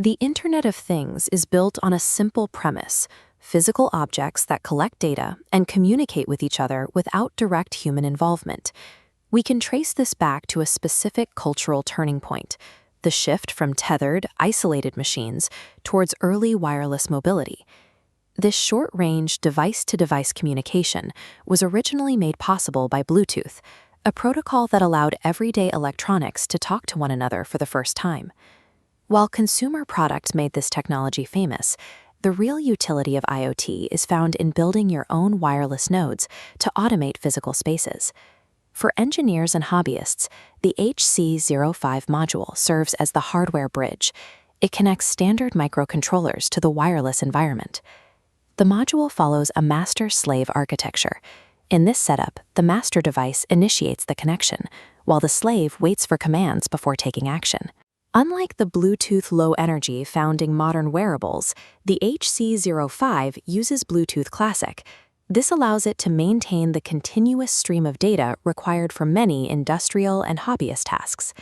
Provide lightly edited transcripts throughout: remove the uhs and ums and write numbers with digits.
The Internet of Things is built on a simple premise: physical objects that collect data and communicate with each other without direct human involvement. We can trace this back to a specific cultural turning point: the shift from tethered, isolated machines towards early wireless mobility. This short-range, device-to-device communication was originally made possible by Bluetooth, a protocol that allowed everyday electronics to talk to one another for the first time. While consumer products made this technology famous, the real utility of IoT is found in building your own wireless nodes to automate physical spaces. For engineers and hobbyists, the HC05 module serves as the hardware bridge. It connects standard microcontrollers to the wireless environment. The module follows a master-slave architecture. In this setup, the master device initiates the connection, while the slave waits for commands before taking action. Unlike the Bluetooth Low Energy found in modern wearables, the HC05 uses Bluetooth Classic. This allows it to maintain the continuous stream of data required for many industrial and hobbyist tasks.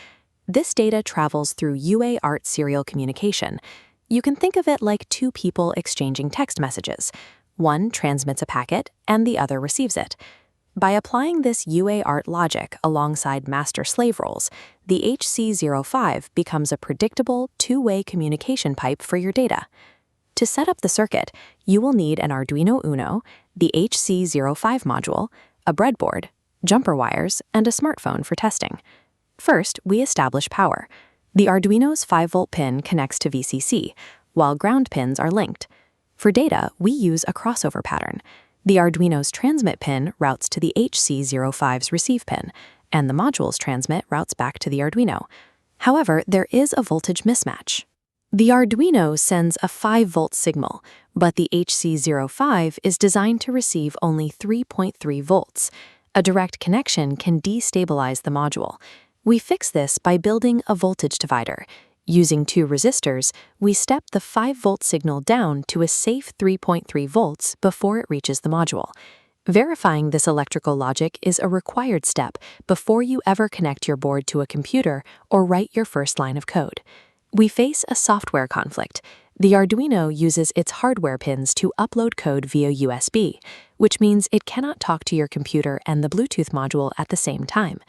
This data travels through UART serial communication. You can think of it like two people exchanging text messages. One transmits a packet, and the other receives it. By applying this UART logic alongside master-slave roles, the HC05 becomes a predictable, two-way communication pipe for your data. To set up the circuit, you will need an Arduino Uno, the HC05 module, a breadboard, jumper wires, and a smartphone for testing. First, we establish power. The Arduino's 5-volt pin connects to VCC, while ground pins are linked. For data, we use a crossover pattern. The Arduino's transmit pin routes to the HC05's receive pin, and the module's transmit routes back to the Arduino. However, there is a voltage mismatch. The Arduino sends a 5-volt signal, but the HC05 is designed to receive only 3.3 volts. A direct connection can destabilize the module. We fix this by building a voltage divider. Using two resistors, we step the 5-volt signal down to a safe 3.3 volts before it reaches the module. Verifying this electrical logic is a required step before you ever connect your board to a computer or write your first line of code. We face a software conflict. The Arduino uses its hardware pins to upload code via USB, which means it cannot talk to your computer and the Bluetooth module at the same time.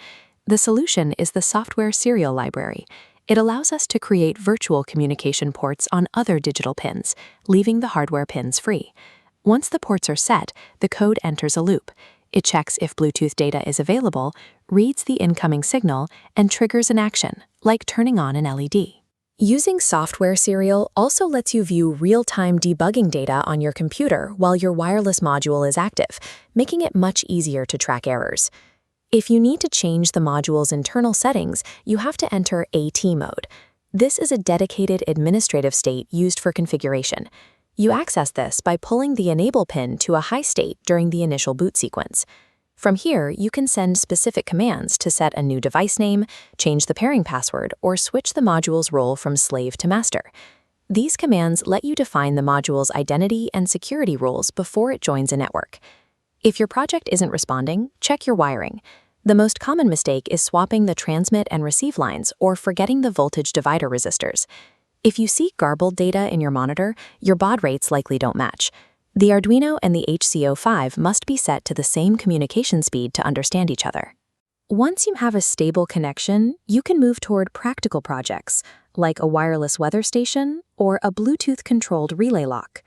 The solution is the software serial library. It allows us to create virtual communication ports on other digital pins, leaving the hardware pins free. Once the ports are set, the code enters a loop. It checks if Bluetooth data is available, reads the incoming signal, and triggers an action, like turning on an LED. Using software serial also lets you view real-time debugging data on your computer while your wireless module is active, making it much easier to track errors. If you need to change the module's internal settings, you have to enter AT mode. This is a dedicated administrative state used for configuration. You access this by pulling the enable pin to a high state during the initial boot sequence. From here, you can send specific commands to set a new device name, change the pairing password, or switch the module's role from slave to master. These commands let you define the module's identity and security rules before it joins a network. If your project isn't responding, check your wiring. The most common mistake is swapping the transmit and receive lines or forgetting the voltage divider resistors. If you see garbled data in your monitor, your baud rates likely don't match. The Arduino and the HC05 must be set to the same communication speed to understand each other. Once you have a stable connection, you can move toward practical projects, like a wireless weather station or a Bluetooth-controlled relay lock.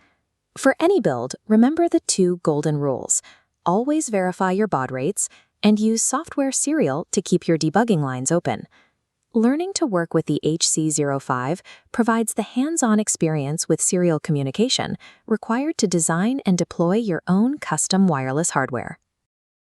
For any build, remember the two golden rules. Always verify your baud rates, and use software serial to keep your debugging lines open. Learning to work with the HC05 provides the hands-on experience with serial communication required to design and deploy your own custom wireless hardware.